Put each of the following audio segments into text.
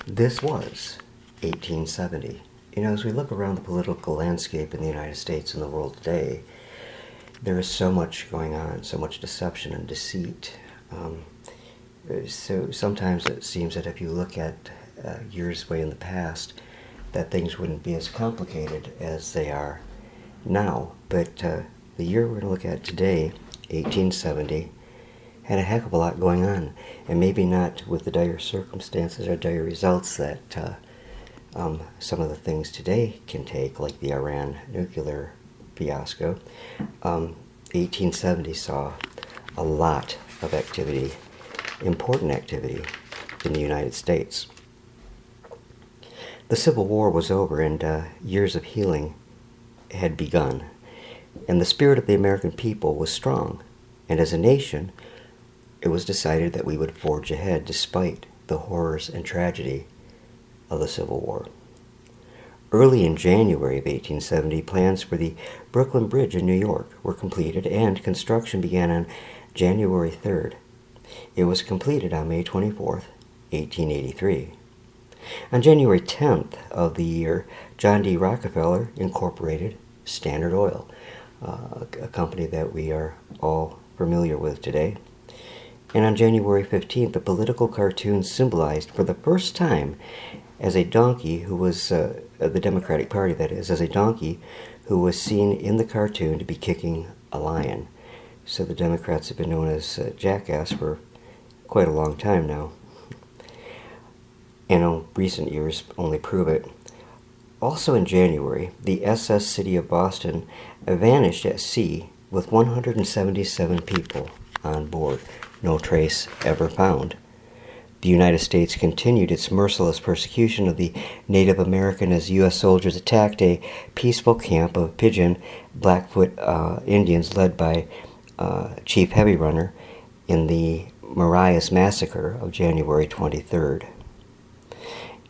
This was 1870. As we look around the political landscape in the United States and the world today, there is so much going on, so much deception and deceit. So sometimes it seems that if you look at years way in the past, that things wouldn't be as complicated as they are now. But the year we're going to look at today, 1870, had a heck of a lot going on, and maybe not with the dire circumstances or dire results that some of the things today can take, like the Iran nuclear fiasco. 1870 saw a lot of activity, important activity, in the United States. The Civil War was over, and years of healing had begun, and the spirit of the American people was strong, and as a nation, it was decided that we would forge ahead despite the horrors and tragedy of the Civil War. Early in January of 1870, plans for the Brooklyn Bridge in New York were completed, and construction began on January 3rd. It was completed on May 24th, 1883. On January 10th of the year, John D. Rockefeller incorporated Standard Oil, a company that we are all familiar with today. And on January 15th, a political cartoon symbolized for the first time as a donkey who was, the Democratic Party that is, as a donkey who was seen in the cartoon to be kicking a lion. So the Democrats have been known as jackass for quite a long time now. And recent years only prove it. Also in January, the SS City of Boston vanished at sea with 177 people on board. No trace ever found. The United States continued its merciless persecution of the Native American as U.S. soldiers attacked a peaceful camp of Pigeon Blackfoot Indians led by Chief Heavy Runner in the Marias Massacre of January 23rd.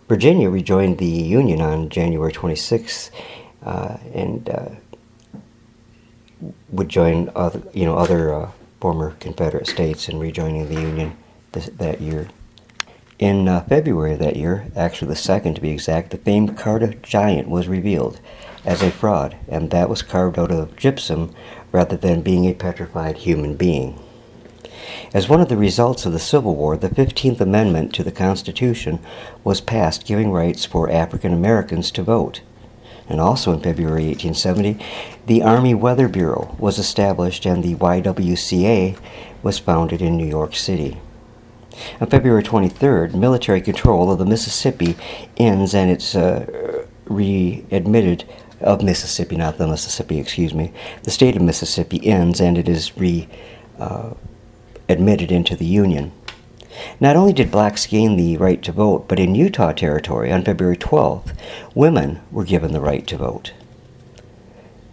Virginia rejoined the Union on January 26th and would join other former Confederate states in rejoining the Union that year. In February of that year, actually the 2nd to be exact, the famed Cardiff Giant was revealed as a fraud, and that was carved out of gypsum rather than being a petrified human being. As one of the results of the Civil War, the 15th Amendment to the Constitution was passed, giving rights for African Americans to vote. And also in February 1870, the Army Weather Bureau was established, and the YWCA was founded in New York City. On February 23rd, military control of the Mississippi ends, and it's readmitted of Mississippi, not the Mississippi, excuse me. The state of Mississippi ends, and it is admitted into the Union. Not only did blacks gain the right to vote, but in Utah Territory on February 12th, women were given the right to vote.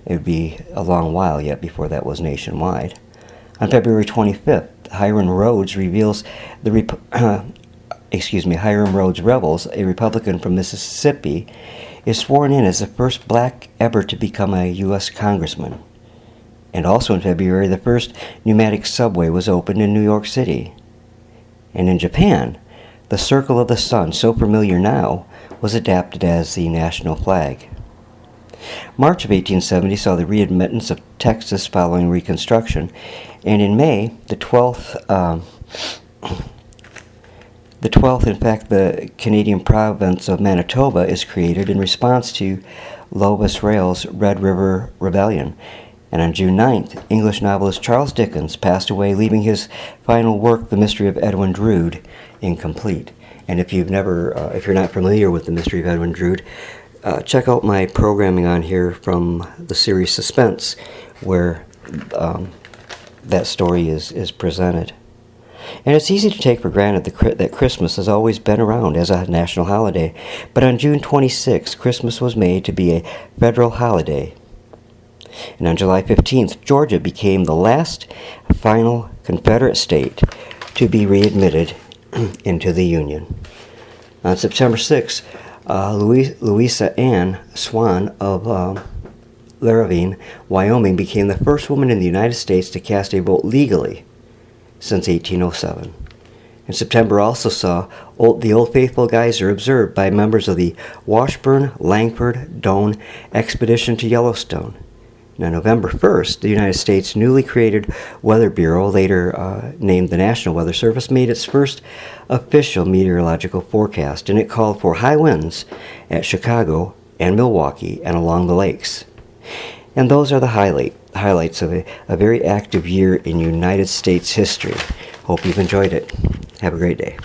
It would be a long while yet before that was nationwide. On February 25th, Hiram Rhodes reveals Hiram Rhodes Revels, a Republican from Mississippi, is sworn in as the first black ever to become a U.S. congressman. And also in February, the first pneumatic subway was opened in New York City. And in Japan, the Circle of the Sun, so familiar now, was adapted as the national flag. March of 1870 saw the readmittance of Texas following Reconstruction, and in May, the 12th, in fact, the Canadian province of Manitoba is created in response to Louis Rail's Red River Rebellion. And on June 9th, English novelist Charles Dickens passed away, leaving his final work, The Mystery of Edwin Drood, incomplete. And if you're not familiar with The Mystery of Edwin Drood, check out my programming on here from the series Suspense, where that story is presented. And it's easy to take for granted that Christmas has always been around as a national holiday, but on June 26th, Christmas was made to be a federal holiday. And on July 15th, Georgia became the last final Confederate state to be readmitted into the Union. On September 6th, Louisa Ann Swan of Laravine, Wyoming, became the first woman in the United States to cast a vote legally since 1807. And September also saw the Old Faithful geyser observed by members of the Washburn-Langford-Doane expedition to Yellowstone. Now, November 1st, the United States' newly created Weather Bureau, later named the National Weather Service, made its first official meteorological forecast, and it called for high winds at Chicago and Milwaukee and along the lakes. And those are the highlights of a very active year in United States history. Hope you've enjoyed it. Have a great day.